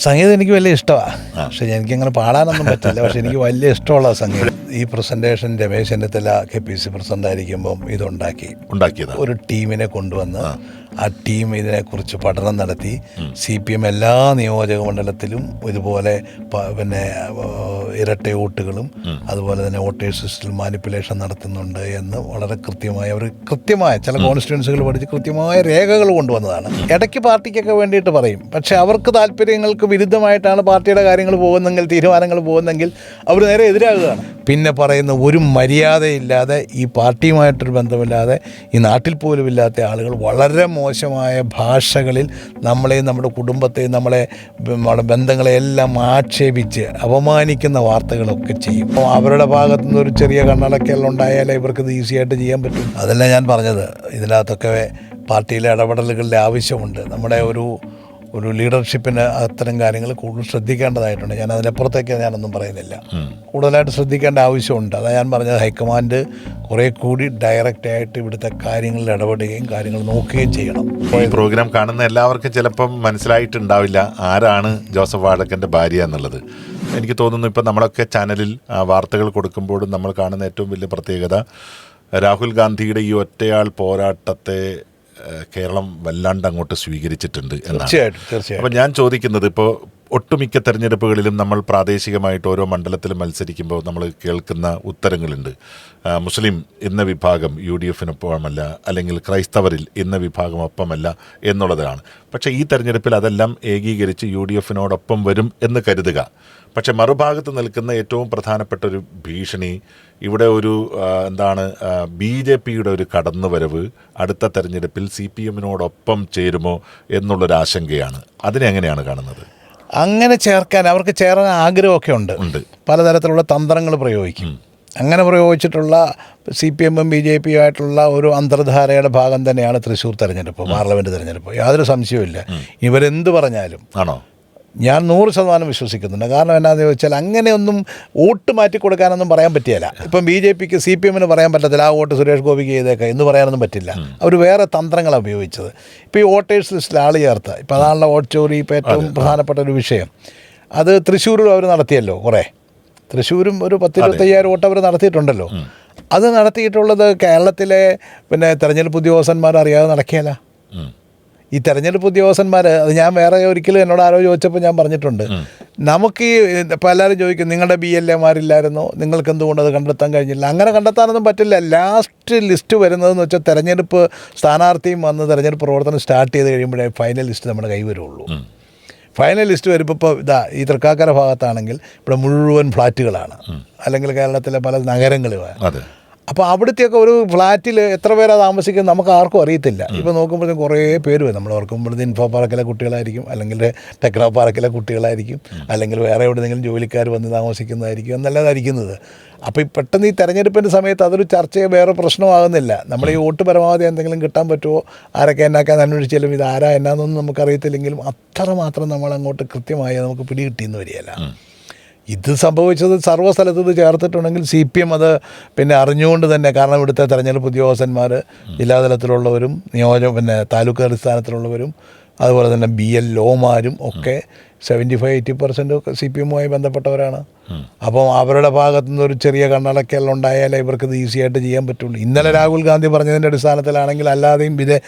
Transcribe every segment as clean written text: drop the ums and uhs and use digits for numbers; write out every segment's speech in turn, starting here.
സംഗീതം എനിക്ക് വലിയ ഇഷ്ടമാണ്. പക്ഷേ എനിക്കങ്ങനെ പാടാനൊന്നും പറ്റില്ല. പക്ഷെ എനിക്ക് വലിയ ഇഷ്ടമുള്ള സംഗീതം. ഈ പ്രസൻറ്റേഷൻ രമേശ് ചെന്നിത്തല KPC പ്രസിഡൻ്റായിരിക്കുമ്പം ഉണ്ടാക്കിയത് ഒരു ടീമിനെ കൊണ്ടുവന്ന് ആ ടീം ഇതിനെക്കുറിച്ച് പഠനം നടത്തി CPM എല്ലാ നിയോജക മണ്ഡലത്തിലും ഇതുപോലെ പിന്നെ ഇരട്ട വോട്ടുകളും അതുപോലെ തന്നെ വോട്ടേഴ്സ് ലിസ്റ്റിൽ മാനിപ്പുലേഷൻ നടത്തുന്നുണ്ട് എന്ന് വളരെ കൃത്യമായ ചില കോൺസ്റ്റിറ്റ്യുവൻസികൾ പഠിച്ച് കൃത്യമായ രേഖകൾ കൊണ്ടുവന്നതാണ്. ഇടയ്ക്ക് പാർട്ടിക്കൊക്കെ വേണ്ടിയിട്ട് പറയും. പക്ഷേ അവർക്ക് താല്പര്യങ്ങൾക്ക് വിരുദ്ധമായിട്ടാണ് പാർട്ടിയുടെ കാര്യങ്ങൾ പോകുന്നെങ്കിൽ, തീരുമാനങ്ങൾ പോകുന്നെങ്കിൽ അവർ നേരെ എതിരാകുകയാണ്. പിന്നെ പറയുന്ന ഒരു മര്യാദയില്ലാതെ, ഈ പാർട്ടിയുമായിട്ടൊരു ബന്ധമില്ലാതെ, ഈ നാട്ടിൽ പോലും ഇല്ലാത്ത ആളുകൾ വളരെ മോശമായ ഭാഷകളിൽ നമ്മളെയും നമ്മുടെ കുടുംബത്തെയും നമ്മുടെ ബന്ധങ്ങളെയെല്ലാം ആക്ഷേപിച്ച് അപമാനിക്കുന്ന വാർത്തകളൊക്കെ ചെയ്യും. അപ്പോൾ അവരുടെ ഭാഗത്തു നിന്ന് ഒരു ചെറിയ കണ്ണടക്കൽ ഉണ്ടായാലേ ഇവർക്കിത് ഈസിയായിട്ട് ചെയ്യാൻ പറ്റും. അതല്ല ഞാൻ പറഞ്ഞത്, ഇതിനകത്തൊക്കെ പാർട്ടിയിലെ ഇടപെടലുകളുടെ ആവശ്യമുണ്ട്. നമ്മുടെ ഒരു ലീഡർഷിപ്പിന് അത്തരം കാര്യങ്ങൾ കൂടുതൽ ശ്രദ്ധിക്കേണ്ടതായിട്ടുണ്ട്. ഞാൻ അതിനപ്പുറത്തേക്ക് ഞാനൊന്നും പറയുന്നില്ല. കൂടുതലായിട്ട് ശ്രദ്ധിക്കേണ്ട ആവശ്യമുണ്ട്. അതാണ് ഞാൻ പറഞ്ഞത്, ഹൈക്കമാൻഡ് കുറേ കൂടി ഡയറക്റ്റായിട്ട് ഇവിടുത്തെ കാര്യങ്ങളിൽ ഇടപെടുകയും കാര്യങ്ങൾ നോക്കുകയും ചെയ്യണം. ഈ പ്രോഗ്രാം കാണുന്ന എല്ലാവർക്കും ചിലപ്പം മനസ്സിലായിട്ടുണ്ടാവില്ല ആരാണ് ജോസഫ് വാഴക്കൻ്റെ ഭാര്യ എന്നുള്ളത്. എനിക്ക് തോന്നുന്നു ഇപ്പം നമ്മളൊക്കെ ചാനലിൽ വാർത്തകൾ കൊടുക്കുമ്പോഴും നമ്മൾ കാണുന്ന ഏറ്റവും വലിയ പ്രത്യേകത രാഹുൽ ഗാന്ധിയുടെ ഈ ഒറ്റയാൾ പോരാട്ടത്തെ കേരളം വല്ലാണ്ട് അങ്ങോട്ട് സ്വീകരിച്ചിട്ടുണ്ട് എന്നാണ്. തീർച്ചയായിട്ടും. അപ്പം ഞാൻ ചോദിക്കുന്നത്, ഇപ്പോൾ ഒട്ടുമിക്ക തെരഞ്ഞെടുപ്പുകളിലും നമ്മൾ പ്രാദേശികമായിട്ട് ഓരോ മണ്ഡലത്തിലും മത്സരിക്കുമ്പോൾ നമ്മൾ കേൾക്കുന്ന ഉത്തരങ്ങളുണ്ട്. മുസ്ലിം എന്ന വിഭാഗം UDFനൊപ്പമല്ല, അല്ലെങ്കിൽ ക്രൈസ്തവരിൽ എന്ന വിഭാഗം ഒപ്പമല്ല എന്നുള്ളതാണ്. പക്ഷേ ഈ തെരഞ്ഞെടുപ്പിൽ അതെല്ലാം ഏകീകരിച്ച് UDFനോടൊപ്പം വരും എന്ന് കരുതുക. പക്ഷെ മറുഭാഗത്ത് നിൽക്കുന്ന ഏറ്റവും പ്രധാനപ്പെട്ട ഒരു ഭീഷണി, ഇവിടെ ഒരു BJPയുടെ ഒരു കടന്നുവരവ് അടുത്ത തെരഞ്ഞെടുപ്പിൽ CPMനോടൊപ്പം ചേരുമോ എന്നുള്ളൊരു ആശങ്കയാണ്. അതിനെ എങ്ങനെയാണ് കാണുന്നത്? അങ്ങനെ ചേർക്കാൻ അവർക്ക് ചേരാൻ ആഗ്രഹമൊക്കെ ഉണ്ട്. പലതരത്തിലുള്ള തന്ത്രങ്ങൾ പ്രയോഗിക്കും. അങ്ങനെ പ്രയോഗിച്ചിട്ടുള്ള CPMഉം BJPയും ആയിട്ടുള്ള ഒരു അന്തർധാരയുടെ ഭാഗം തന്നെയാണ് തൃശ്ശൂർ തെരഞ്ഞെടുപ്പ്, പാർലമെൻറ്റ് തെരഞ്ഞെടുപ്പ്. യാതൊരു സംശയവുമില്ല. ഇവരെന്ത് പറഞ്ഞാലും ആണോ, ഞാൻ 100% വിശ്വസിക്കുന്നുണ്ട്. കാരണം എന്നാന്ന് ചോദിച്ചാൽ, അങ്ങനെയൊന്നും വോട്ട് മാറ്റി കൊടുക്കാനൊന്നും പറയാൻ പറ്റിയല്ല. ഇപ്പം BJPക്ക് CPMന് പറയാൻ പറ്റത്തില്ല ആ വോട്ട് സുരേഷ് ഗോപിക്ക് ചെയ്തേക്കാം എന്ന് പറയാനൊന്നും പറ്റില്ല. അവർ വേറെ തന്ത്രങ്ങളാണ് ഉപയോഗിച്ചത്. ഇപ്പോൾ ഈ വോട്ടേഴ്സ് ലിസ്റ്റിൽ ആൾ ചേർത്ത്, ഇപ്പോൾ അതാണല്ലോ വോട്ട് ചോറി ഇപ്പോൾ ഏറ്റവും പ്രധാനപ്പെട്ട ഒരു വിഷയം. അത് തൃശ്ശൂരിലും അവർ നടത്തിയല്ലോ. തൃശ്ശൂരും ഒരു 10-25,000 വോട്ട് അവർ നടത്തിയിട്ടുണ്ടല്ലോ. അത് നടത്തിയിട്ടുള്ളത് കേരളത്തിലെ തെരഞ്ഞെടുപ്പ് ഉദ്യോഗസ്ഥന്മാർ അറിയാതെ നടക്കിയല്ല. ഈ തെരഞ്ഞെടുപ്പ് ഉദ്യോഗസ്ഥന്മാർ, അത് ഞാൻ വേറെ ഒരിക്കലും എന്നോട് ആരോ ചോദിച്ചപ്പോൾ ഞാൻ പറഞ്ഞിട്ടുണ്ട്, നമുക്ക് ഇപ്പോൾ എല്ലാവരും ചോദിക്കും നിങ്ങളുടെ BLAമാരില്ലായിരുന്നോ, നിങ്ങൾക്ക് എന്തുകൊണ്ട് അത് കണ്ടെത്താൻ കഴിഞ്ഞില്ല? അങ്ങനെ കണ്ടെത്താനൊന്നും പറ്റില്ല. ലാസ്റ്റ് ലിസ്റ്റ് വരുന്നതെന്ന് വെച്ചാൽ തെരഞ്ഞെടുപ്പ് സ്ഥാനാർത്ഥിയും വന്ന് തെരഞ്ഞെടുപ്പ് പ്രവർത്തനം സ്റ്റാർട്ട് ചെയ്ത് കഴിയുമ്പോഴേ ഫൈനൽ ലിസ്റ്റ് നമ്മുടെ കൈ വരുള്ളൂ. ഫൈനൽ ലിസ്റ്റ് വരുമ്പോൾ ഇപ്പോൾ ഈ തൃക്കാക്കര ഭാഗത്താണെങ്കിൽ ഇവിടെ മുഴുവൻ ഫ്ലാറ്റുകളാണ്, അല്ലെങ്കിൽ കേരളത്തിലെ പല നഗരങ്ങളുമാണ്. അപ്പോൾ അവിടുത്തെയൊക്കെ ഒരു ഫ്ലാറ്റിൽ എത്ര പേരാണ് താമസിക്കുന്നത് നമുക്ക് ആർക്കും അറിയത്തില്ല. ഇപ്പോൾ നോക്കുമ്പോഴത്തേക്കും കുറേ പേര് വരും. നമ്മൾ ഓർക്കുമ്പോഴത്തേക്കും ഇൻഫോ പാർക്കിലെ കുട്ടികളായിരിക്കും, അല്ലെങ്കിൽ ടെക്നോ പാർക്കിലെ കുട്ടികളായിരിക്കും, അല്ലെങ്കിൽ വേറെ എവിടെയെങ്കിലും ജോലിക്കാർ വന്ന് താമസിക്കുന്നതായിരിക്കും എന്നല്ലാതായിരിക്കുന്നത്. അപ്പോൾ ഈ പെട്ടെന്ന് ഈ തെരഞ്ഞെടുപ്പിൻ്റെ സമയത്ത് അതൊരു ചർച്ചയോ വേറെ പ്രശ്നമാകുന്നില്ല. നമ്മൾ ഈ വോട്ട് പരമാവധി എന്തെങ്കിലും കിട്ടാൻ പറ്റുമോ, ആരൊക്കെ എന്നാക്കാൻ അന്വേഷിച്ചാലും ഇത് ആരാ എന്നാന്നൊന്നും നമുക്കറിയത്തില്ലെങ്കിലും അത്രമാത്രം നമ്മളങ്ങോട്ട് കൃത്യമായി നമുക്ക് പിടികിട്ടിയെന്ന് വരികയല്ല. ഇത് സംഭവിച്ചത് സർവ്വസ്ഥലത്ത് ഇത് ചേർത്തിട്ടുണ്ടെങ്കിൽ CPM അത് അറിഞ്ഞുകൊണ്ട് തന്നെ, കാരണം ഇവിടുത്തെ തെരഞ്ഞെടുപ്പ് ഉദ്യോഗസ്ഥന്മാർ ജില്ലാതലത്തിലുള്ളവരും താലൂക്ക് അടിസ്ഥാനത്തിലുള്ളവരും അതുപോലെ തന്നെ BLOമാരും ഒക്കെ 75-80% CPMുമായി ബന്ധപ്പെട്ടവരാണ്. അപ്പം അവരുടെ ഭാഗത്തു നിന്ന് ഒരു ചെറിയ കണ്ണടക്കൽ ഉണ്ടായാലേ ഇവർക്കിത് ഈസിയായിട്ട് ചെയ്യാൻ പറ്റുള്ളൂ. ഇന്നലെ രാഹുൽ ഗാന്ധി പറഞ്ഞതിൻ്റെ അടിസ്ഥാനത്തിലാണെങ്കിൽ അല്ലാതെയും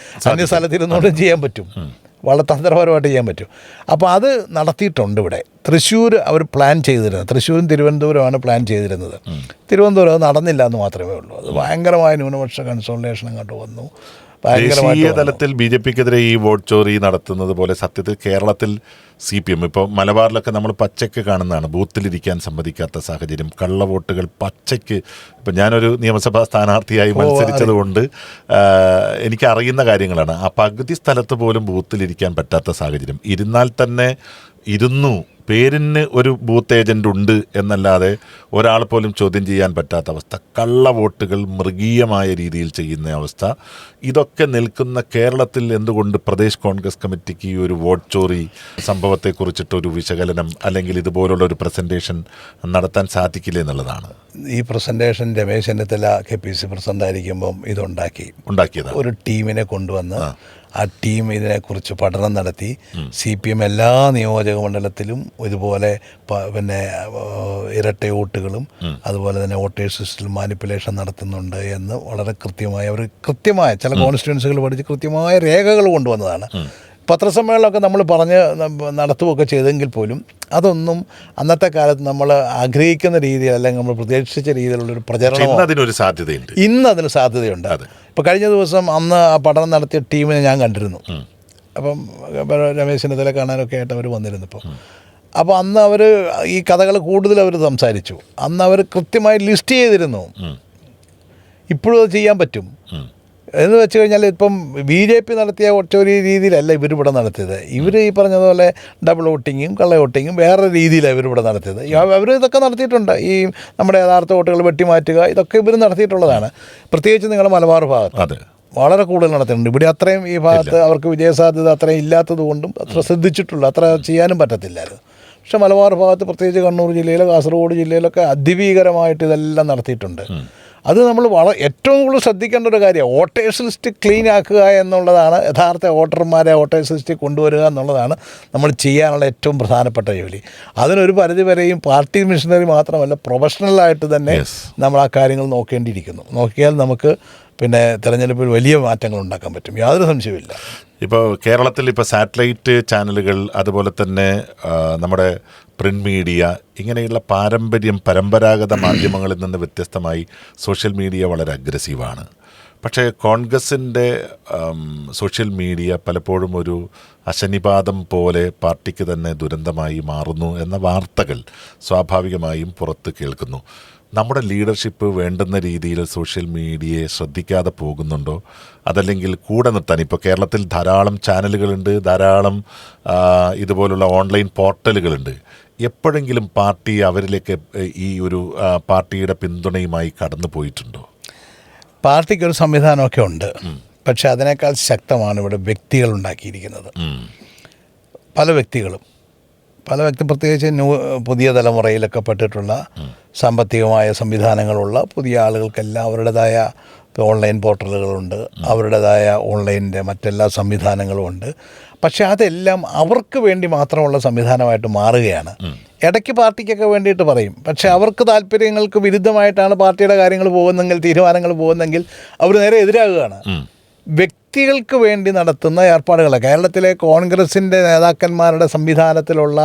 അന്യ സ്ഥലത്തിരുന്നോണ്ടും ചെയ്യാൻ പറ്റും, വളരെ തന്ത്രപരമായിട്ട് ചെയ്യാൻ പറ്റും. അപ്പോൾ അത് നടത്തിയിട്ടുണ്ട്. ഇവിടെ തൃശ്ശൂർ അവർ പ്ലാൻ ചെയ്തിരുന്നത്, തൃശ്ശൂരും തിരുവനന്തപുരമാണ് പ്ലാൻ ചെയ്തിരുന്നത്. തിരുവനന്തപുരം അത് നടന്നില്ല എന്ന് മാത്രമേ ഉള്ളൂ. അത് ഭയങ്കരമായ ന്യൂനപക്ഷ കൺസോളിഡേഷൻ അങ്ങോട്ട് വന്നു. ദേശീയ തലത്തിൽ BJPക്കെതിരെ ഈ വോട്ട് ചോറി നടത്തുന്നത് പോലെ സത്യത്തിൽ കേരളത്തിൽ CPM ഇപ്പോൾ മലബാറിലൊക്കെ നമ്മൾ പച്ചയ്ക്ക് കാണുന്നതാണ്. ബൂത്തിലിരിക്കാൻ സമ്മതിക്കാത്ത സാഹചര്യം, കള്ളവോട്ടുകൾ പച്ചയ്ക്ക്. ഇപ്പം ഞാനൊരു നിയമസഭാ സ്ഥാനാർത്ഥിയായി മത്സരിച്ചതുകൊണ്ട് എനിക്കറിയുന്ന കാര്യങ്ങളാണ്. ആ പകുതി സ്ഥലത്ത് പോലും ബൂത്തിലിരിക്കാൻ പറ്റാത്ത സാഹചര്യം. ഇരുന്നാൽ തന്നെ പേരിന് ഒരു ബൂത്ത് ഏജൻ്റ് ഉണ്ട് എന്നല്ലാതെ ഒരാൾ പോലും ചോദ്യം ചെയ്യാൻ പറ്റാത്ത അവസ്ഥ, കള്ളവോട്ടുകൾ മൃഗീയമായ രീതിയിൽ ചെയ്യുന്ന അവസ്ഥ. ഇതൊക്കെ നിൽക്കുന്ന കേരളത്തിൽ എന്തുകൊണ്ട് പ്രദേശ് കോൺഗ്രസ് കമ്മിറ്റിക്ക് ഈ ഒരു വോട്ട് ചോറി സംഭവത്തെക്കുറിച്ചിട്ടൊരു വിശകലനം അല്ലെങ്കിൽ ഇതുപോലുള്ള ഒരു പ്രസൻറ്റേഷൻ നടത്താൻ സാധിക്കില്ല എന്നുള്ളതാണ്. ഈ പ്രസൻറ്റേഷൻ രമേശ് ചെന്നിത്തല KPC പ്രസിഡൻ്റായിരിക്കുമ്പം ഉണ്ടാക്കിയത് ഒരു ടീമിനെ കൊണ്ടുവന്ന് ആ ടീം ഇതിനെക്കുറിച്ച് പഠനം നടത്തി CPM എല്ലാ നിയോജക മണ്ഡലത്തിലും ഇതുപോലെ പിന്നെ ഇരട്ട വോട്ടുകളും അതുപോലെ തന്നെ വോട്ടേഴ്സ് ലിസ്റ്റിൽ മാനിപ്പുലേഷൻ നടത്തുന്നുണ്ട് എന്ന് വളരെ കൃത്യമായ ചില കോൺസ്റ്റിറ്റ്യുവൻസികൾ പഠിച്ച് കൃത്യമായ രേഖകൾ കൊണ്ടുവന്നതാണ്. പത്രസമ്മേളനമൊക്കെ നമ്മൾ പറഞ്ഞ് നടത്തുകയൊക്കെ ചെയ്തെങ്കിൽ പോലും അതൊന്നും അന്നത്തെ കാലത്ത് നമ്മൾ ആഗ്രഹിക്കുന്ന രീതിയിൽ അല്ലെങ്കിൽ നമ്മൾ പ്രതീക്ഷിച്ച രീതിയിലുള്ളൊരു പ്രചരണം ഇന്ന് അതിന് സാധ്യതയുണ്ട്. ഇപ്പോൾ കഴിഞ്ഞ ദിവസം അന്ന് ആ പഠനം നടത്തിയ ടീമിനെ ഞാൻ കണ്ടിരുന്നു. അപ്പം രമേശ് ചെന്നിത്തല കാണാനൊക്കെ ആയിട്ട് അവർ വന്നിരുന്നു. അപ്പോൾ അന്ന് അവർ ഈ കഥകൾ കൂടുതൽ അവർ സംസാരിച്ചു. അന്ന് അവർ കൃത്യമായി ലിസ്റ്റ് ചെയ്തിരുന്നു. ഇപ്പോഴും അത് ചെയ്യാൻ പറ്റും എന്ന് വെച്ച് കഴിഞ്ഞാൽ ഇപ്പം BJP നടത്തിയ ഒറ്റൊരു രീതിയിലല്ല ഇവരിവിടെ നടത്തിയത്. ഇവർ ഈ പറഞ്ഞതുപോലെ ഡബിൾ വോട്ടിങ്ങും കള്ള വോട്ടിങ്ങും വേറെ രീതിയിലാണ് ഇവരിവിടെ നടത്തിയത്. അവർ ഇതൊക്കെ നടത്തിയിട്ടുണ്ട്. ഈ നമ്മുടെ യഥാർത്ഥ വോട്ടുകൾ വെട്ടിമാറ്റുക ഇതൊക്കെ ഇവർ നടത്തിയിട്ടുള്ളതാണ്. പ്രത്യേകിച്ച് നിങ്ങളുടെ മലബാർ ഭാഗത്ത് വളരെ കൂടുതൽ നടത്തിയിട്ടുണ്ട്. ഇവിടെ അത്രയും ഈ ഭാഗത്ത് അവർക്ക് വിജയസാധ്യത അത്രയും ഇല്ലാത്തത് കൊണ്ടും അത്ര ശ്രദ്ധിച്ചിട്ടുള്ളൂ, അത്ര ചെയ്യാനും പറ്റത്തില്ലായിരുന്നു. പക്ഷേ മലബാർ ഭാഗത്ത് പ്രത്യേകിച്ച് കണ്ണൂർ ജില്ലയിലോ കാസർഗോഡ് ജില്ലയിലൊക്കെ അതിഭീകരമായിട്ട് ഇതെല്ലാം നടത്തിയിട്ടുണ്ട്. അത് നമ്മൾ ഏറ്റവും കൂടുതൽ ശ്രദ്ധിക്കേണ്ട ഒരു കാര്യമാണ്. വോട്ടേഴ്സ് ലിസ്റ്റ് ക്ലീൻ ആക്കുക എന്നുള്ളതാണ്, യഥാർത്ഥ വോട്ടർമാരെ വോട്ടേഴ്സ് ലിസ്റ്റിൽ കൊണ്ടുവരിക എന്നുള്ളതാണ് നമ്മൾ ചെയ്യാനുള്ള ഏറ്റവും പ്രധാനപ്പെട്ട ജോലി. അതിനൊരു പരിധിവരെയും പാർട്ടി മിഷനറി മാത്രമല്ല പ്രൊഫഷണലായിട്ട് തന്നെ നമ്മൾ ആ കാര്യങ്ങൾ നോക്കേണ്ടിയിരിക്കുന്നു. നോക്കിയാൽ നമുക്ക് പിന്നെ തെരഞ്ഞെടുപ്പിൽ വലിയ മാറ്റങ്ങൾ ഉണ്ടാക്കാൻ പറ്റും, യാതൊരു സംശയമില്ല. ഇപ്പോൾ കേരളത്തിൽ ഇപ്പോൾ സാറ്റലൈറ്റ് ചാനലുകൾ അതുപോലെ തന്നെ നമ്മുടെ പ്രിൻ്റ് മീഡിയ ഇങ്ങനെയുള്ള പരമ്പരാഗത മാധ്യമങ്ങളിൽ നിന്ന് വ്യത്യസ്തമായി സോഷ്യൽ മീഡിയ വളരെ അഗ്രസീവാണ്. പക്ഷേ കോൺഗ്രസിൻ്റെ സോഷ്യൽ മീഡിയ പലപ്പോഴും ഒരു അശനിപാതം പോലെ പാർട്ടിക്ക് തന്നെ ദുരന്തമായി മാറുന്നു എന്ന വാർത്തകൾ സ്വാഭാവികമായും പുറത്ത് കേൾക്കുന്നു. നമ്മുടെ ലീഡർഷിപ്പ് വേണ്ടുന്ന രീതിയിൽ സോഷ്യൽ മീഡിയയെ ശ്രദ്ധിക്കാതെ പോകുന്നുണ്ടോ, അതല്ലെങ്കിൽ കൂടെ നിർത്താൻ ഇപ്പോൾ കേരളത്തിൽ ധാരാളം ചാനലുകളുണ്ട്, ധാരാളം ഇതുപോലുള്ള ഓൺലൈൻ പോർട്ടലുകളുണ്ട്. എപ്പോഴെങ്കിലും പാർട്ടി അവരിലേക്ക് ഈ ഒരു പാർട്ടിയുടെ പിന്തുണയുമായി കടന്നു പോയിട്ടുണ്ടോ? പാർട്ടിക്കൊരു സംവിധാനമൊക്കെ ഉണ്ട്, പക്ഷെ അതിനേക്കാൾ ശക്തമാണ് ഇവിടെ വ്യക്തികൾ ഉണ്ടാക്കിയിരിക്കുന്നത്. പല വ്യക്തി പ്രത്യേകിച്ച് പുതിയ തലമുറയിലൊക്കെ പെട്ടിട്ടുള്ള സാമ്പത്തികമായ സംവിധാനങ്ങളുള്ള പുതിയ ആളുകൾക്കെല്ലാം അവരുടേതായ ഓൺലൈൻ പോർട്ടലുകളുണ്ട്, അവരുടേതായ ഓൺലൈനിൻ്റെ മറ്റെല്ലാ സംവിധാനങ്ങളും ഉണ്ട്. പക്ഷേ അതെല്ലാം അവർക്ക് വേണ്ടി മാത്രമുള്ള സംവിധാനമായിട്ട് മാറുകയാണ്. ഇടയ്ക്ക് പാർട്ടിക്കൊക്കെ വേണ്ടിയിട്ട് പറയും, പക്ഷേ അവർക്ക് താല്പര്യങ്ങൾക്ക് വിരുദ്ധമായിട്ടാണ് പാർട്ടിയുടെ കാര്യങ്ങൾ പോകുന്നെങ്കിൽ, തീരുമാനങ്ങൾ പോകുന്നെങ്കിൽ അവർ നേരെ എതിരാകുകയാണ്. വ്യക്തികൾക്ക് വേണ്ടി നടത്തുന്ന ഏർപ്പാടുകൾ കേരളത്തിലെ കോൺഗ്രസിൻ്റെ നേതാക്കന്മാരുടെ സംവിധാനത്തിലുള്ള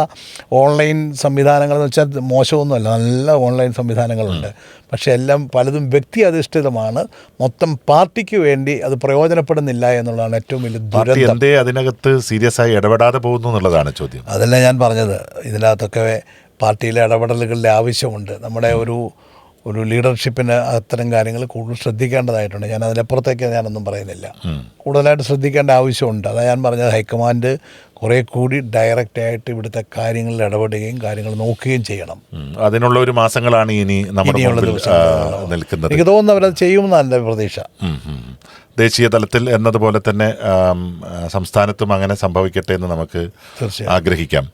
ഓൺലൈൻ സംവിധാനങ്ങളെന്ന് വെച്ചാൽ മോശമൊന്നുമല്ല, നല്ല ഓൺലൈൻ സംവിധാനങ്ങളുണ്ട്. പക്ഷേ എല്ലാം പലതും വ്യക്തി അധിഷ്ഠിതമാണ്. മൊത്തം പാർട്ടിക്ക് വേണ്ടി അത് പ്രയോജനപ്പെടുന്നില്ല എന്നുള്ളതാണ് ഏറ്റവും വലിയ ദുരന്തം. എന്തേ അതിനകത്ത് സീരിയസ് ആയി ഇടപെടാതെ പോകുന്നു എന്നുള്ളതാണ് ചോദ്യം. അതല്ല ഞാൻ പറഞ്ഞത്, ഇതിനകത്തൊക്കെ പാർട്ടിയിലെ ഇടപെടലുകളുടെ ആവശ്യമുണ്ട്. നമ്മുടെ ഒരു ലീഡർഷിപ്പിന് അത്തരം കാര്യങ്ങൾ കൂടുതൽ ശ്രദ്ധിക്കേണ്ടതായിട്ടുണ്ട്. ഞാൻ അതിനപ്പുറത്തേക്ക് ഞാനൊന്നും പറയുന്നില്ല. കൂടുതലായിട്ട് ശ്രദ്ധിക്കേണ്ട ആവശ്യമുണ്ട്. അതാണ് ഞാൻ പറഞ്ഞത്, ഹൈക്കമാൻഡ് കുറേ കൂടി ഡയറക്റ്റായിട്ട് ഇവിടുത്തെ കാര്യങ്ങളിൽ ഇടപെടുകയും കാര്യങ്ങൾ നോക്കുകയും ചെയ്യണം. അതിനുള്ള ഒരു മാസങ്ങളാണ് ഇനി നിൽക്കുന്നത്. എനിക്ക് തോന്നുന്നു അവരത് ചെയ്യുമെന്നാണ് എൻ്റെ പ്രതീക്ഷ. ദേശീയ തലത്തിൽ എന്നതുപോലെ തന്നെ സംസ്ഥാനത്തും അങ്ങനെ സംഭവിക്കട്ടെ എന്ന് നമുക്ക് ആഗ്രഹിക്കാം.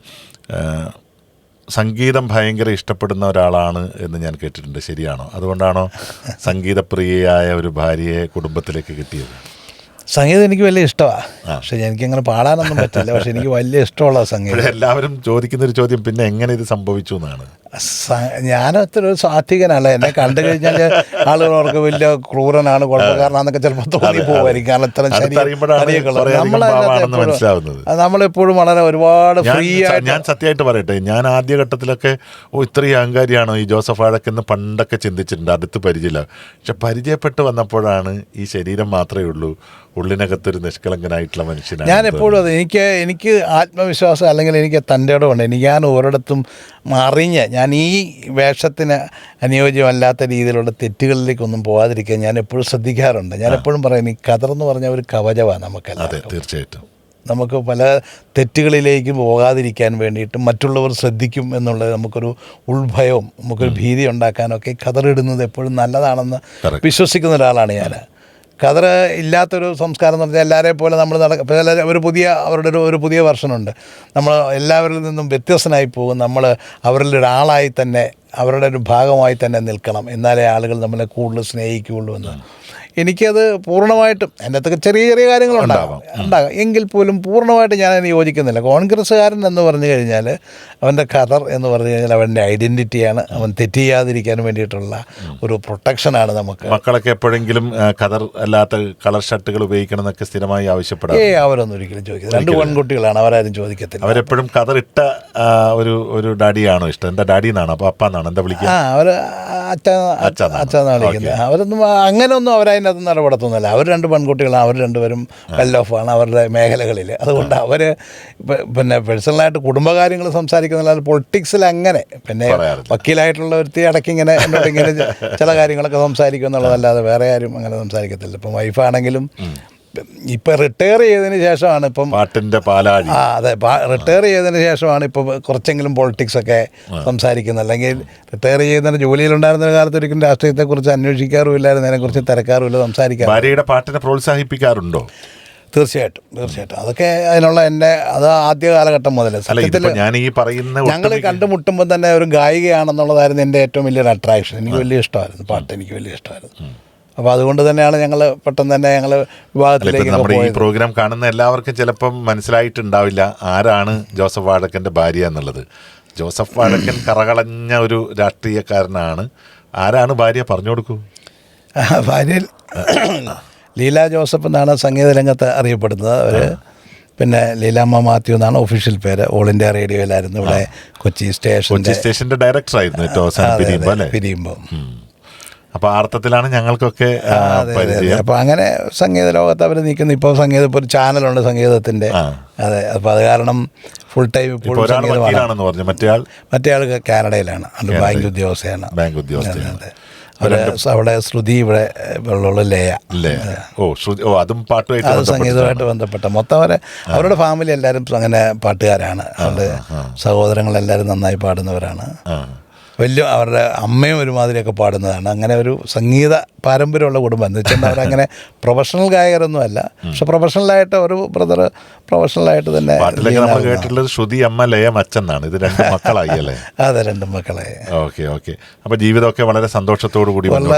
സംഗീതം ഭയങ്കര ഇഷ്ടപ്പെടുന്ന ഒരാളാണ് എന്ന് ഞാൻ കേട്ടിട്ടുണ്ട്, ശരിയാണോ? അതുകൊണ്ടാണോ സംഗീതപ്രിയയായ ഒരു ഭാര്യയെ കുടുംബത്തിലേക്ക് കിട്ടിയത്? സംഗീതം എനിക്ക് വലിയ ഇഷ്ടമാണ്, പക്ഷെ എനിക്കങ്ങനെ പാടാനൊന്നും പറ്റില്ല. പക്ഷെ എനിക്ക് വലിയ ഇഷ്ടമുള്ള സംഗീതം. എല്ലാവരും ചോദിക്കുന്നൊരു ചോദ്യം പിന്നെ എങ്ങനെ ഇത് സംഭവിച്ചു എന്നാണ്. ഞാനത്ര ഒരു സാത്വികനല്ല. എന്നെ കണ്ടു കഴിഞ്ഞാൽ ആളുകൾ അവർക്ക് വലിയ ക്രൂരനാണ്, കുഴപ്പക്കാരനാന്നൊക്കെ ചിലപ്പോൾ തോന്നി പോകുമായിരിക്കും. കാരണം ഇത്തരം നമ്മളെപ്പോഴും വളരെ ഒരുപാട് ഫ്രീ ആയിട്ട്. ഞാൻ സത്യമായിട്ട് പറയട്ടെ, ഞാൻ ആദ്യഘട്ടത്തിലൊക്കെ ഇത്രയും അഹങ്കാരിയാണോ ഈ ജോസഫ് വാഴക്കെന്ന് പണ്ടൊക്കെ ചിന്തിച്ചിട്ടുണ്ട്, അടുത്ത് പരിചയമില്ല. പക്ഷെ പരിചയപ്പെട്ട് വന്നപ്പോഴാണ് ഈ ശരീരം മാത്രമേ ഉള്ളൂ, ഉള്ളിനകത്തൊരു നിഷ്കളങ്കനായിട്ടുള്ള മനുഷ്യനാണ്. ഞാൻ എപ്പോഴും അത് എനിക്ക് ആത്മവിശ്വാസം അല്ലെങ്കിൽ എനിക്ക് തൻ്റെ ഇടമുണ്ട്. ഞാൻ ഒരിടത്തും അറിഞ്ഞ് ഞാൻ ഈ വേഷത്തിന് അനുയോജ്യമല്ലാത്ത രീതിയിലുള്ള തെറ്റുകളിലേക്കൊന്നും പോകാതിരിക്കാൻ ഞാൻ എപ്പോഴും ശ്രദ്ധിക്കാറുണ്ട്. ഞാൻ എപ്പോഴും പറയും, ഈ ഖദറെന്ന് പറഞ്ഞ ഒരു കവചമാണ് നമുക്കല്ല. തീർച്ചയായിട്ടും നമുക്ക് പല തെറ്റുകളിലേക്ക് പോകാതിരിക്കാൻ വേണ്ടിയിട്ട് മറ്റുള്ളവർ ശ്രദ്ധിക്കും എന്നുള്ളത് നമുക്കൊരു ഉൾഭയവും നമുക്കൊരു ഭീതി ഉണ്ടാക്കാനൊക്കെ ഖദറിടുന്നത് എപ്പോഴും നല്ലതാണെന്ന് വിശ്വസിക്കുന്ന ഒരാളാണ് ഞാൻ. ഖദർ ഇല്ലാത്തൊരു സംസ്കാരം എന്ന് പറഞ്ഞാൽ എല്ലാവരെയും പോലെ നമ്മൾ അവരുടെ ഒരു പുതിയ വെർഷനുണ്ട്. നമ്മൾ എല്ലാവരിൽ നിന്നും വ്യത്യസ്തനായി പോകും. നമ്മൾ അവരിൽ ഒരാളായി തന്നെ, അവരുടെ ഒരു ഭാഗമായി തന്നെ നിൽക്കണം, എന്നാലേ ആളുകൾ നമ്മളെ കൂടുതൽ സ്നേഹിക്കുകയുള്ളൂ എന്ന്. എനിക്കത് പൂർണ്ണമായിട്ടും എൻ്റെ അതൊക്കെ ചെറിയ ചെറിയ കാര്യങ്ങളുണ്ടാകാം എങ്കിൽ പോലും പൂർണ്ണമായിട്ട് ഞാൻ അതിന് യോജിക്കുന്നില്ല. കോൺഗ്രസ്സുകാരൻ എന്ന് പറഞ്ഞു കഴിഞ്ഞാൽ അവൻ്റെ ഖദർ എന്ന് പറഞ്ഞു കഴിഞ്ഞാൽ അവൻ്റെ ഐഡൻറ്റിറ്റിയാണ്. അവൻ തെറ്റ് ചെയ്യാതിരിക്കാൻ വേണ്ടിയിട്ടുള്ള ഒരു പ്രൊട്ടക്ഷനാണ് നമുക്ക്. മക്കളൊക്കെ എപ്പോഴെങ്കിലും ഖദർ അല്ലാത്ത കളർ ഷർട്ടുകൾ ഉപയോഗിക്കണം എന്നൊക്കെ സ്ഥിരമായി ആവശ്യപ്പെടാം. അവരൊന്നും ഒരിക്കലും ചോദിക്കില്ല. 2 പെൺകുട്ടികളാണ്, അവരാരും ചോദിക്കത്തില്ല. അവരെപ്പോഴും ഖദർ ഇട്ട ഒരു ഡാഡിയാണോ ഇഷ്ടം? എന്താ ഡാഡി എന്നാണോ അപ്പോൾ അപ്പ എന്നാണ് എന്താ വിളിക്കുക? അവർ അച്ഛനാണ് വിളിക്കുന്നത്. അവരൊന്നും അങ്ങനെയൊന്നും അവരതിനകത്ത് ഇടപെടത്തൊന്നുമില്ല. അവർ 2 പെൺകുട്ടികളാണ്, അവർ 2 പേരും വെൽ ഓഫാണ് അവരുടെ മേഖലകളിൽ. അതുകൊണ്ട് അവർ പിന്നെ പേഴ്സണലായിട്ട് കുടുംബകാര്യങ്ങൾ സംസാരിക്കുന്നില്ല. പൊളിറ്റിക്സിൽ അങ്ങനെ പിന്നെ വക്കീലായിട്ടുള്ള ഒരുത്തി ഇടയ്ക്ക് ഇങ്ങനെ എന്നോട് ഇങ്ങനെ ചില കാര്യങ്ങളൊക്കെ സംസാരിക്കും എന്നുള്ളതല്ലാതെ വേറെ ആരും അങ്ങനെ സംസാരിക്കത്തില്ല. ഇപ്പം വൈഫാണെങ്കിലും ഇപ്പം റിട്ടയർ ചെയ്തതിന് ശേഷമാണ് ഇപ്പം പാട്ടിൻ്റെ പാലാഴി. അതെ, റിട്ടയർ ചെയ്തതിന് ശേഷമാണ് ഇപ്പം കുറച്ചെങ്കിലും പൊളിറ്റിക്സൊക്കെ സംസാരിക്കുന്നത്. അല്ലെങ്കിൽ റിട്ടയർ ചെയ്യുന്നതിന് ജോലിയിലുണ്ടായിരുന്ന കാലത്ത് ഒരിക്കലും രാഷ്ട്രീയത്തെക്കുറിച്ച് അന്വേഷിക്കാറുമില്ലായിരുന്നു, അതിനെക്കുറിച്ച് തിരക്കാറുമില്ല, സംസാരിക്കാറ്. ഭാര്യയുടെ പാട്ടിനെ പ്രോത്സാഹിപ്പിക്കാറുണ്ടോ? തീർച്ചയായിട്ടും. അതൊക്കെ അതിനുള്ള അത് ആദ്യ കാലഘട്ടം മുതൽ സത്യത്തിൽ ഞങ്ങൾ കണ്ടുമുട്ടുമ്പോൾ തന്നെ ഒരു ഗായികയാണെന്നുള്ളതായിരുന്നു എൻ്റെ ഏറ്റവും വലിയൊരു അട്രാക്ഷൻ. എനിക്ക് വലിയ ഇഷ്ടമായിരുന്നു പാട്ട്, എനിക്ക് വലിയ ഇഷ്ടമായിരുന്നു. അപ്പോൾ അതുകൊണ്ട് തന്നെയാണ് ഞങ്ങൾ പെട്ടെന്ന് തന്നെ ഞങ്ങൾ വിവാഹത്തിലേക്ക്. നമ്മുടെ ഈ പ്രോഗ്രാം കാണുന്ന എല്ലാവർക്കും ചിലപ്പം മനസ്സിലായിട്ടുണ്ടാവില്ല ആരാണ് ജോസഫ് വാഴക്കൻ്റെ ഭാര്യ എന്നുള്ളത്. ജോസഫ് വാഴക്കൻ കറകളഞ്ഞ ഒരു രാഷ്ട്രീയക്കാരനാണ്. ആരാണ് ഭാര്യ? പറഞ്ഞു കൊടുക്കൂ. ഭാര്യ ലീല ജോസഫ് എന്നാണ് സംഗീത രംഗത്ത് അറിയപ്പെടുന്നത്. അവർ പിന്നെ ലീലാമ്മ മാത്യു എന്നാണ് ഒഫീഷ്യൽ പേര്. ഓൾ ഇന്ത്യ റേഡിയോയിലായിരുന്നു ഇവിടെ കൊച്ചി സ്റ്റേഷൻ്റെ ഡയറക്ടറായിരുന്നു പിരിയുമ്പോൾ. അപ്പോൾ ആ അർത്ഥത്തിലാണ് ഞങ്ങൾക്കൊക്കെ പരിചയം. അപ്പോൾ അങ്ങനെ സംഗീത ലോകത്ത് അവർ നിൽക്കുന്നു. ഇപ്പോൾ സംഗീതം, ഇപ്പോൾ ഒരു ചാനലുണ്ട് സംഗീതത്തിൻ്റെ. അതെ, അപ്പോൾ അത് കാരണം ഫുൾ ടൈം ഇപ്പോൾ മറ്റേ ആൾ കാനഡയിലാണ്, ബാങ്ക് ഉദ്യോഗസ്ഥയാണ്. അവിടെ ശ്രുതി, ഇവിടെ ഉള്ള ലയ. അതും പാട്ടുമായിട്ട്, അത് സംഗീതമായിട്ട് ബന്ധപ്പെട്ട മൊത്തം അവരുടെ ഫാമിലി എല്ലാവരും അങ്ങനെ പാട്ടുകാരാണ്. അവരുടെ സഹോദരങ്ങളെല്ലാവരും നന്നായി പാടുന്നവരാണ്. വലിയ അവരുടെ അമ്മയും ഒരുമാതിരിയൊക്കെ പാടുന്നതാണ്. അങ്ങനെ ഒരു സംഗീത പാരമ്പര്യമുള്ള കുടുംബം. എന്ന് വെച്ചാൽ അവരങ്ങനെ പ്രൊഫഷണൽ ഗായകരൊന്നും അല്ല, പക്ഷെ പ്രൊഫഷണലായിട്ട് ഒരു ബ്രദർ പ്രൊഫഷണലായിട്ട് തന്നെ കേട്ടിട്ടുള്ളത് ശ്രുതി അമ്മ ലയ മച്ചെന്നാണ്. ഇത് 2 മക്കളായി അല്ലേ? അതെ, 2 മക്കളായി. ഓക്കെ. അപ്പോൾ ജീവിതമൊക്കെ വളരെ സന്തോഷത്തോടു കൂടി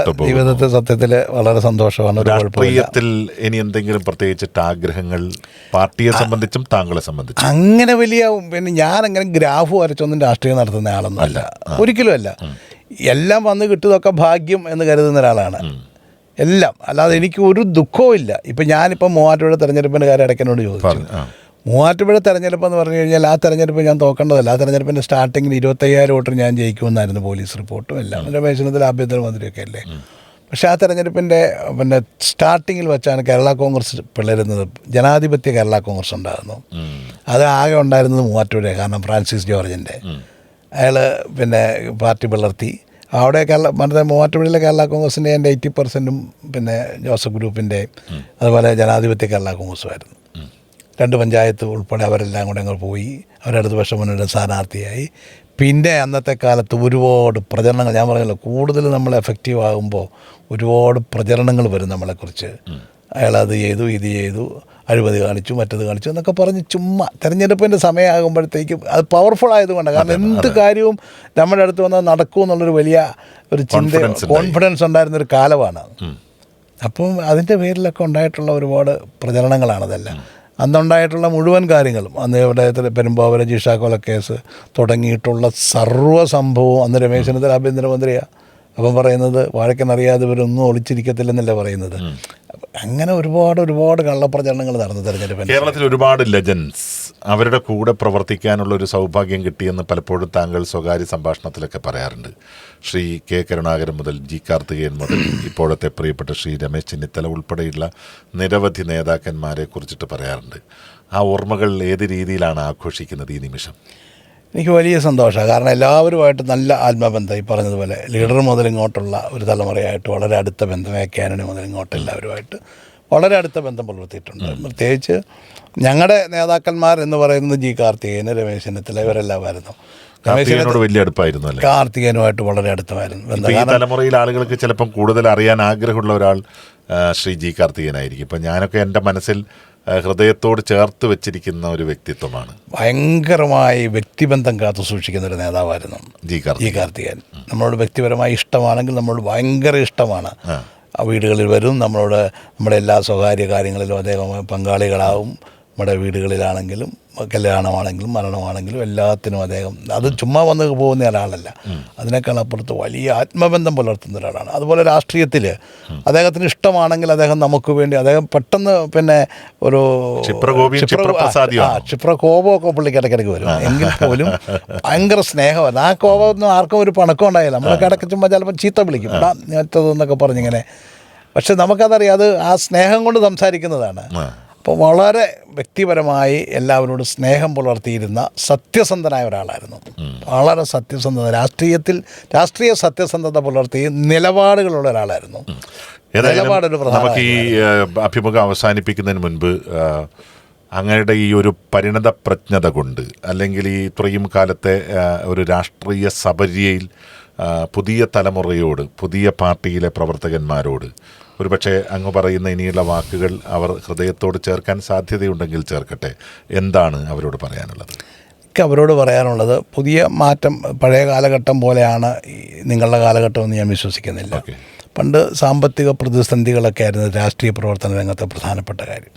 ജീവിതത്തിൽ സത്യത്തിൽ വളരെ സന്തോഷമാണ്. രാഷ്ട്രീയത്തിൽ ഇനി എന്തെങ്കിലും പ്രത്യേകിച്ചിട്ട് ആഗ്രഹങ്ങൾ പാർട്ടിയെ സംബന്ധിച്ചും താങ്കളെ സംബന്ധിച്ചും? അങ്ങനെ വലിയ പിന്നെ ഞാൻ അങ്ങനെ ഗ്രാഫ് വരച്ചൊന്നും രാഷ്ട്രീയം നടത്തുന്ന ആളൊന്നും അല്ല, ഒരിക്കലും അല്ല. എല്ലാം വന്ന് കിട്ടുന്നതൊക്കെ ഭാഗ്യം എന്ന് കരുതുന്ന ഒരാളാണ് എല്ലാം. അല്ലാതെ എനിക്ക് ഒരു ദുഃഖവും ഇല്ല. ഇപ്പം ഞാനിപ്പം മൂവാറ്റുപുഴ തെരഞ്ഞെടുപ്പിൻ്റെ കാര്യം ഇടയ്ക്കെന്നോട് ചോദിച്ചു. മൂവാറ്റുപുഴ തെരഞ്ഞെടുപ്പ് എന്ന് പറഞ്ഞു കഴിഞ്ഞാൽ ആ തെരഞ്ഞെടുപ്പ് ഞാൻ തോക്കേണ്ടതല്ല. ആ തെരഞ്ഞെടുപ്പിൻ്റെ സ്റ്റാർട്ടിങ്ങിൽ 25,000 വോട്ടിന് ഞാൻ ജയിക്കുമെന്നായിരുന്നു പോലീസ് റിപ്പോർട്ടും എല്ലാം. രമേശ് ചെന്നിത്തല ആഭ്യന്തരമന്ത്രിയൊക്കെ അല്ലേ. പക്ഷേ ആ തെരഞ്ഞെടുപ്പിൻ്റെ പിന്നെ സ്റ്റാർട്ടിങ്ങിൽ വെച്ചാണ് കേരള കോൺഗ്രസ് പിളരുന്നത്. ജനാധിപത്യ കേരള കോൺഗ്രസ് ഉണ്ടാകുന്നു. അത് ആകെ ഉണ്ടായിരുന്നത് മൂവാറ്റുപുഴ. കാരണം ഫ്രാൻസിസ് ജോർജിൻ്റെ അയാൾ പിന്നെ പാർട്ടി പിളർത്തി. അവിടെ മൂവാറ്റുപുഴയിലെ കേരള കോൺഗ്രസിൻ്റെ എൻ്റെ 80% പിന്നെ ജോസഫ് ഗ്രൂപ്പിൻ്റെ അതുപോലെ ജനാധിപത്യ കേരള കോൺഗ്രസുമായിരുന്നു. 2 പഞ്ചായത്ത് ഉൾപ്പെടെ അവരെല്ലാം കൂടെ അങ്ങ് പോയി. അവരടുത്ത വർഷം മുന്നേ സ്ഥാനാർത്ഥിയായി. പിന്നെ അന്നത്തെ കാലത്ത് ഒരുപാട് പ്രചരണങ്ങൾ, ഞാൻ പറഞ്ഞല്ലോ, കൂടുതൽ നമ്മൾ എഫക്റ്റീവ് ആകുമ്പോൾ ഒരുപാട് പ്രചരണങ്ങൾ വരും നമ്മളെക്കുറിച്ച്. അയാളത് ചെയ്തു, ഇത് ചെയ്തു, അഴിമതി കാണിച്ചു, മറ്റത് കാണിച്ചു എന്നൊക്കെ പറഞ്ഞ് ചുമ്മാ തെരഞ്ഞെടുപ്പിൻ്റെ സമയമാകുമ്പോഴത്തേക്കും അത് പവർഫുൾ ആയതുകൊണ്ട്. കാരണം എന്ത് കാര്യവും നമ്മുടെ അടുത്ത് വന്നാൽ നടക്കുമെന്നുള്ളൊരു വലിയ ഒരു ചിന്ത, കോൺഫിഡൻസ് ഉണ്ടായിരുന്നൊരു കാലമാണ്. അപ്പം അതിൻ്റെ പേരിലൊക്കെ ഉണ്ടായിട്ടുള്ള ഒരുപാട് പ്രചരണങ്ങളാണതെല്ലാം. അന്നുണ്ടായിട്ടുള്ള മുഴുവൻ കാര്യങ്ങളും, അന്ന് ഇവിടെ പെരുമ്പാവൂർ ജിഷ കൊലക്കേസ് തുടങ്ങിയിട്ടുള്ള സർവ്വ സംഭവവും അന്ന് രമേശ് ചെന്നിത്തല ആഭ്യന്തരമന്ത്രിയാണ്. അപ്പം പറയുന്നത് വാഴക്കനറിയാതെ ഇവരൊന്നും ഒളിച്ചിരിക്കത്തില്ലെന്നല്ല പറയുന്നത്. അങ്ങനെ ഒരുപാട് കള്ളപ്രചരണങ്ങൾ നടന്നു തെരഞ്ഞെടുപ്പ്. കേരളത്തിൽ ഒരുപാട് ലെജൻഡ്സ്, അവരുടെ കൂടെ പ്രവർത്തിക്കാനുള്ള ഒരു സൗഭാഗ്യം കിട്ടിയെന്ന് പലപ്പോഴും താങ്കൾ സ്വകാര്യ സംഭാഷണത്തിലൊക്കെ പറയാറുണ്ട്. ശ്രീ കെ കരുണാകരൻ മുതൽ ജി കാർത്തികേയൻ മുതൽ ഇപ്പോഴത്തെ പ്രിയപ്പെട്ട ശ്രീ രമേശ് ചെന്നിത്തല ഉൾപ്പെടെയുള്ള നിരവധി നേതാക്കന്മാരെ കുറിച്ചിട്ട് പറയാറുണ്ട്. ആ ഓർമ്മകൾ ഏത് രീതിയിലാണ് ആഘോഷിക്കുന്നത് ഈ നിമിഷം? എനിക്ക് വലിയ സന്തോഷമാണ്. കാരണം എല്ലാവരുമായിട്ട് നല്ല ആത്മബന്ധം, ഈ പറഞ്ഞതുപോലെ ലീഡർ മുതൽ ഇങ്ങോട്ടുള്ള ഒരു തലമുറയായിട്ട് വളരെ അടുത്ത ബന്ധം, കാനഡി മുതൽ ഇങ്ങോട്ട് എല്ലാവരുമായിട്ട് വളരെ അടുത്ത ബന്ധം പുലർത്തിയിട്ടുണ്ട്. പ്രത്യേകിച്ച് ഞങ്ങളുടെ നേതാക്കന്മാർ എന്ന് പറയുന്നത് ജി കാർത്തികേയൻ, രമേശ് ചെന്നിത്തല, ഇവരെല്ലാമായിരുന്നു. വലിയ അടുപ്പായിരുന്നു. കാർത്തികേയനുമായിട്ട് വളരെ അടുത്തമായിരുന്നു. ഈ തലമുറയിൽ ആളുകൾക്ക് ചിലപ്പം കൂടുതൽ അറിയാൻ ആഗ്രഹമുള്ള ഒരാൾ ശ്രീ ജി കാർത്തികേയനായിരിക്കും. ഇപ്പം ഞാനൊക്കെ എൻ്റെ മനസ്സിൽ ഹൃദയത്തോട് ചേർത്ത് വെച്ചിരിക്കുന്ന ഒരു വ്യക്തിത്വമാണ്. ഭയങ്കരമായി വ്യക്തിബന്ധം കാത്തു സൂക്ഷിക്കുന്ന ഒരു നേതാവായിരുന്നു ജി കാർത്തികേയൻ. നമ്മളോട് വ്യക്തിപരമായി ഇഷ്ടമാണെങ്കിൽ നമ്മളോട് ഭയങ്കര ഇഷ്ടമാണ്. വീടുകളിൽ വരും, നമ്മുടെ എല്ലാ സ്വകാര്യ കാര്യങ്ങളിലും അദ്ദേഹം പങ്കാളികളാവും. നമ്മുടെ വീടുകളിലാണെങ്കിലും കല്യാണമാണെങ്കിലും മരണമാണെങ്കിലും എല്ലാത്തിനും അദ്ദേഹം അത് ചുമ്മാ വന്ന് പോകുന്ന ഒരാളല്ല. അതിനേക്കാൾ അപ്പുറത്ത് വലിയ ആത്മബന്ധം പുലർത്തുന്ന ഒരാളാണ്. അതുപോലെ രാഷ്ട്രീയത്തിൽ അദ്ദേഹത്തിന് ഇഷ്ടമാണെങ്കിൽ അദ്ദേഹം നമുക്ക് വേണ്ടി അദ്ദേഹം പെട്ടെന്ന് പിന്നെ ഒരു ക്ഷിപ്രകോപമൊക്കെ പുള്ളിക്ക് ഇടയ്ക്കിടയ്ക്ക് വരും. എങ്കിൽ പോലും ഭയങ്കര സ്നേഹമായിരുന്നു. ആ കോപമൊന്നും ആർക്കും ഒരു പണക്കം ഉണ്ടായില്ല. നമ്മളൊക്കെ ഇടയ്ക്ക് ചുമ്മാ ചിലപ്പോൾ ചീത്ത വിളിക്കും ഞാറ്റതെന്നൊക്കെ പറഞ്ഞിങ്ങനെ. പക്ഷെ നമുക്കതറിയാം, അത് ആ സ്നേഹം കൊണ്ട് സംസാരിക്കുന്നതാണ്. അപ്പോൾ വളരെ വ്യക്തിപരമായി എല്ലാവരോടും സ്നേഹം പുലർത്തിയിരുന്ന സത്യസന്ധനായ ഒരാളായിരുന്നു. വളരെ സത്യസന്ധത, രാഷ്ട്രീയ സത്യസന്ധത പുലർത്തി നിലപാടുകളുള്ള ഒരാളായിരുന്നു. നമുക്ക് ഈ അഭിമുഖം അവസാനിപ്പിക്കുന്നതിന് മുൻപ് അങ്ങയുടെ ഈ ഒരു പരിണത പ്രജ്ഞത കൊണ്ട്, അല്ലെങ്കിൽ ഈ ഇത്രയും കാലത്തെ ഒരു രാഷ്ട്രീയ സപര്യയിൽ പുതിയ തലമുറയോട്, പുതിയ പാർട്ടിയിലെ പ്രവർത്തകന്മാരോട് ഒരുപക്ഷെ അങ്ങ് പറയുന്ന ഇനിയുള്ള വാക്കുകൾ അവർ ഹൃദയത്തോട് ചേർക്കാൻ സാധ്യതയുണ്ടെങ്കിൽ ചേർക്കട്ടെ, എന്താണ് അവരോട് പറയാനുള്ളത്? എനിക്ക് അവരോട് പറയാനുള്ളത്, പുതിയ മാറ്റം പഴയ കാലഘട്ടം പോലെയാണ് നിങ്ങളുടെ കാലഘട്ടം എന്ന് ഞാൻ വിശ്വസിക്കുന്നില്ല. പണ്ട് സാമ്പത്തിക പ്രതിസന്ധികളൊക്കെ ആയിരുന്നു രാഷ്ട്രീയ പ്രവർത്തന രംഗത്തെ പ്രധാനപ്പെട്ട കാര്യം.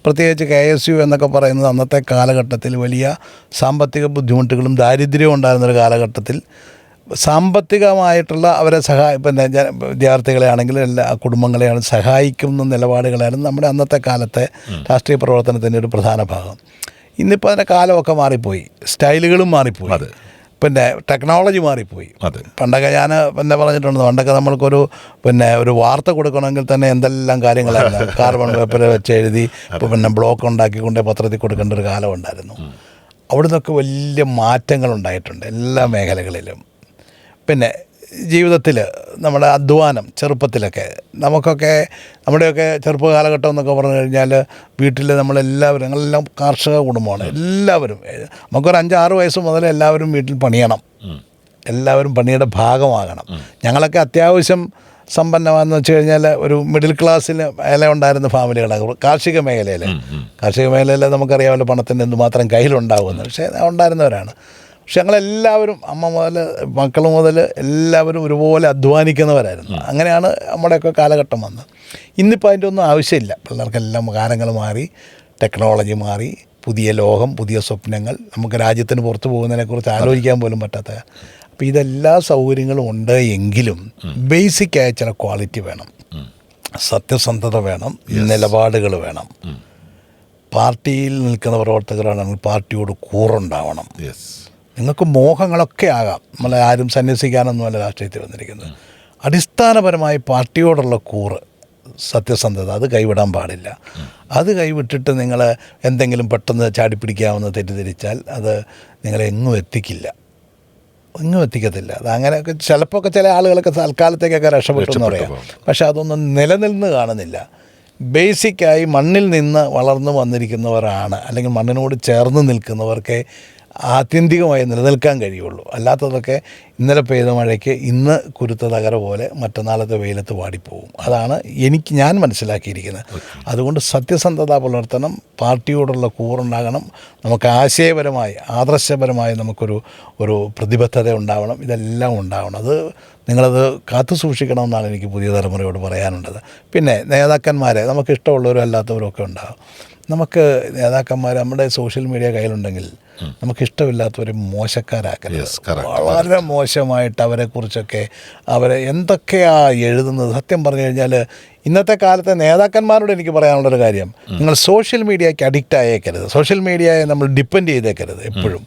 പ്രത്യേകിച്ച് KSU എന്നൊക്കെ പറയുന്നത് അന്നത്തെ കാലഘട്ടത്തിൽ വലിയ സാമ്പത്തിക ബുദ്ധിമുട്ടുകളും ദാരിദ്ര്യവും ഉണ്ടായിരുന്നൊരു കാലഘട്ടത്തിൽ സാമ്പത്തികമായിട്ടുള്ള അവരെ പിന്നെ വിദ്യാർത്ഥികളെ ആണെങ്കിലും എല്ലാ കുടുംബങ്ങളെയാണ് സഹായിക്കുന്ന നിലപാടുകളായിരുന്നു നമ്മുടെ അന്നത്തെ കാലത്തെ രാഷ്ട്രീയ പ്രവർത്തനത്തിൻ്റെ ഒരു പ്രധാന ഭാഗം. ഇന്നിപ്പോൾ അതിൻ്റെ കാലമൊക്കെ മാറിപ്പോയി, സ്റ്റൈലുകളും മാറിപ്പോയി, പിന്നെ ടെക്നോളജി മാറിപ്പോയി. പണ്ടൊക്കെ ഞാൻ പിന്നെ പറഞ്ഞിട്ടുണ്ട്, പണ്ടൊക്കെ നമ്മൾക്കൊരു ഒരു വാർത്ത കൊടുക്കണമെങ്കിൽ തന്നെ എന്തെല്ലാം കാര്യങ്ങളായിരുന്നു. കാർബൺ പേപ്പർ വെച്ച് എഴുതി പിന്നെ ബ്ലോക്ക് ഉണ്ടാക്കിക്കൊണ്ട് പത്രത്തിൽ കൊടുക്കേണ്ട ഒരു കാലം ഉണ്ടായിരുന്നു. അവിടെ നിന്നൊക്കെ വലിയ മാറ്റങ്ങൾ ഉണ്ടായിട്ടുണ്ട് എല്ലാ മേഖലകളിലും. പിന്നെ ജീവിതത്തിൽ നമ്മുടെ അധ്വാനം ചെറുപ്പത്തിലൊക്കെ നമുക്കൊക്കെ നമ്മുടെയൊക്കെ ചെറുപ്പ കാലഘട്ടം എന്നൊക്കെ പറഞ്ഞു കഴിഞ്ഞാൽ വീട്ടിൽ ഞങ്ങളെല്ലാം കാർഷിക കുടുംബമാണ്. എല്ലാവരും നമുക്കൊരു 5-6 വയസ്സ് മുതൽ എല്ലാവരും വീട്ടിൽ പണിയണം, എല്ലാവരും പണിയുടെ ഭാഗമാകണം. ഞങ്ങളൊക്കെ അത്യാവശ്യം സമ്പന്നമാണെന്ന് വെച്ച് കഴിഞ്ഞാൽ ഒരു മിഡിൽ ക്ലാസ്സിൽ ഉണ്ടായിരുന്ന ഫാമിലികളാണ്. കാർഷിക മേഖലയിൽ നമുക്കറിയാമല്ലോ പണത്തിൻ്റെ എന്തുമാത്രം കയ്യിലുണ്ടാകുമെന്ന്. പക്ഷേ ഉണ്ടായിരുന്നവരാണ്. പക്ഷെ ഞങ്ങളെല്ലാവരും അമ്മ മുതൽ മക്കൾ മുതൽ എല്ലാവരും ഒരുപോലെ അധ്വാനിക്കുന്നവരായിരുന്നു. അങ്ങനെയാണ് നമ്മുടെയൊക്കെ കാലഘട്ടം വന്നത്. ഇന്നിപ്പോൾ അതിൻ്റെ ഒന്നും ആവശ്യമില്ല. പിള്ളേർക്കെല്ലാം കാലങ്ങൾ മാറി, ടെക്നോളജി മാറി, പുതിയ ലോകം, പുതിയ സ്വപ്നങ്ങൾ, നമുക്ക് രാജ്യത്തിന് പുറത്ത് പോകുന്നതിനെക്കുറിച്ച് ആലോചിക്കാൻ പോലും പറ്റാത്ത. അപ്പോൾ ഇതെല്ലാ സൗകര്യങ്ങളും ഉണ്ട് എങ്കിലും ബേസിക്കായ ചില ക്വാളിറ്റി വേണം, സത്യസന്ധത വേണം, നിലപാടുകൾ വേണം. പാർട്ടിയിൽ നിൽക്കുന്ന പ്രവർത്തകരാണെങ്കിൽ പാർട്ടിയോട് കൂറുണ്ടാവണം. നിങ്ങൾക്ക് മോഹങ്ങളൊക്കെ ആകാം, നമ്മളെ ആരും സന്യസിക്കാനൊന്നുമല്ല രാഷ്ട്രീയത്തിൽ വന്നിരിക്കുന്നത്. അടിസ്ഥാനപരമായി പാർട്ടിയോടുള്ള കൂറ്, സത്യസന്ധത അത് കൈവിടാൻ പാടില്ല. അത് കൈവിട്ടിട്ട് നിങ്ങൾ എന്തെങ്കിലും പെട്ടെന്ന് ചാടിപ്പിടിക്കാമെന്ന് തെറ്റിദ്ധരിച്ചാൽ അത് നിങ്ങളെ എങ്ങും എത്തിക്കത്തില്ല. അത് അങ്ങനെയൊക്കെ ചിലപ്പോൾ ചില ആളുകളൊക്കെ തൽക്കാലത്തേക്കൊക്കെ രക്ഷപ്പെട്ടു എന്ന് പറയാം. പക്ഷെ അതൊന്നും നിലനിന്ന് കാണുന്നില്ല. ബേസിക്കായി മണ്ണിൽ നിന്ന് വളർന്നു വന്നിരിക്കുന്നവരാണ്, അല്ലെങ്കിൽ മണ്ണിനോട് ചേർന്ന് നിൽക്കുന്നവർക്ക് ആത്യന്തികമായി നിലനിൽക്കാൻ കഴിയുള്ളൂ. അല്ലാത്തതൊക്കെ ഇന്നലെ പെയ്ത മഴയ്ക്ക് ഇന്ന് കുരുത്ത തകര പോലെ മറ്റന്നാളത്തെ വെയിലത്ത് വാടിപ്പോവും. അതാണ് ഞാൻ മനസ്സിലാക്കിയിരിക്കുന്നത്. അതുകൊണ്ട് സത്യസന്ധത പുലർത്തണം, പാർട്ടിയോടുള്ള കൂറുണ്ടാകണം, നമുക്ക് ആശയപരമായി ആദർശപരമായി നമുക്കൊരു പ്രതിബദ്ധത ഉണ്ടാവണം. ഇതെല്ലാം ഉണ്ടാവണം. അത് നിങ്ങളത് കാത്തു സൂക്ഷിക്കണമെന്നാണ് എനിക്ക് പുതിയ തലമുറയോട് പറയാനുള്ളത്. പിന്നെ നേതാക്കന്മാരെ നമുക്ക് ഇഷ്ടമുള്ളവരും അല്ലാത്തവരും ഒക്കെ ഉണ്ടാകും. നമുക്ക് നേതാക്കന്മാർ നമ്മുടെ സോഷ്യൽ മീഡിയ കയ്യിലുണ്ടെങ്കിൽ നമുക്കിഷ്ടമില്ലാത്തവരെ മോശക്കാരാക്കരുത്. വളരെ മോശമായിട്ട് അവരെക്കുറിച്ചൊക്കെ എന്തൊക്കെയാണ് എഴുതുന്നത്. സത്യം പറഞ്ഞു കഴിഞ്ഞാൽ ഇന്നത്തെ കാലത്തെ നേതാക്കന്മാരോട് എനിക്ക് പറയാനുള്ളൊരു കാര്യം, നിങ്ങൾ സോഷ്യൽ മീഡിയയ്ക്ക് അഡിക്റ്റ് ആയേക്കരുത്. സോഷ്യൽ മീഡിയയെ നമ്മൾ ഡിപ്പെൻഡ് ചെയ്തേക്കരുത്. എപ്പോഴും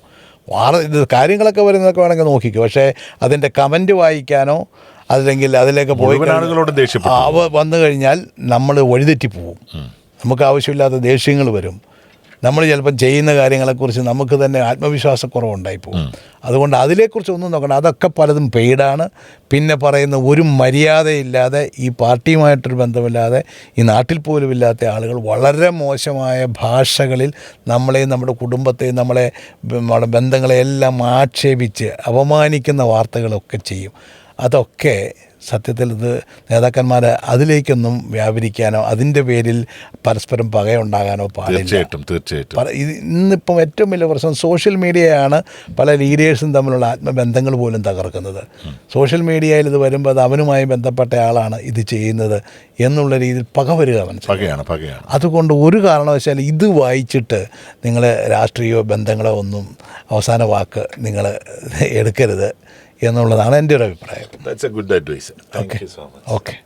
കാര്യങ്ങളൊക്കെ വരുന്നതൊക്കെ വേണമെങ്കിൽ നോക്കിക്കോ, പക്ഷേ അതിൻ്റെ കമൻറ്റ് വായിക്കാനോ അല്ലെങ്കിൽ അതിലേക്ക് പോയി വന്നു കഴിഞ്ഞാൽ നമ്മൾ വഴിതെറ്റിപ്പോവും. നമുക്ക് ആവശ്യമില്ലാത്ത ദേഷ്യങ്ങൾ വരും. നമ്മൾ ചിലപ്പം ചെയ്യുന്ന കാര്യങ്ങളെക്കുറിച്ച് നമുക്ക് തന്നെ ആത്മവിശ്വാസക്കുറവുണ്ടായിപ്പോവും. അതുകൊണ്ട് അതിനെക്കുറിച്ച് ഒന്നും നോക്കണം. അതൊക്കെ പലതും പെയ്ഡാണ്. പിന്നെ പറയുന്ന ഒരു മര്യാദയില്ലാതെ, ഈ പാർട്ടിയുമായിട്ടൊരു ബന്ധമില്ലാതെ, ഈ നാട്ടിൽ പോലും ഇല്ലാത്ത ആളുകൾ വളരെ മോശമായ ഭാഷകളിൽ നമ്മളെയും നമ്മുടെ കുടുംബത്തെയും നമ്മുടെ ബന്ധങ്ങളെയെല്ലാം ആക്ഷേപിച്ച് അപമാനിക്കുന്ന വാർത്തകളൊക്കെ ചെയ്യും. അതൊക്കെ സത്യത്തിൽ ഇത് നേതാക്കന്മാർ അതിലേക്കൊന്നും വ്യാപരിക്കാനോ അതിൻ്റെ പേരിൽ പരസ്പരം പകയുണ്ടാകാനോ പാടില്ല. തീർച്ചയായിട്ടും ഇന്നിപ്പം ഏറ്റവും വലിയ പ്രശ്നം സോഷ്യൽ മീഡിയയാണ് പല ലീഡേഴ്സും തമ്മിലുള്ള ആത്മബന്ധങ്ങൾ പോലും തകർക്കുന്നത്. സോഷ്യൽ മീഡിയയിൽ ഇത് വരുമ്പോൾ അത് അവനുമായി ബന്ധപ്പെട്ട ആളാണ് ഇത് ചെയ്യുന്നത് എന്നുള്ള രീതിയിൽ പക വരിക മനസ്സിലായി. അതുകൊണ്ട് ഒരു കാരണവശാലും ഇത് വായിച്ചിട്ട് നിങ്ങൾ രാഷ്ട്രീയ ബന്ധങ്ങളോ ഒന്നും അവസാന വാക്ക് നിങ്ങൾ എടുക്കരുത് എന്നുള്ളതാണ് എൻ്റെ ഒരു അഭിപ്രായം. That's a good advice. Thank you so much. Okay.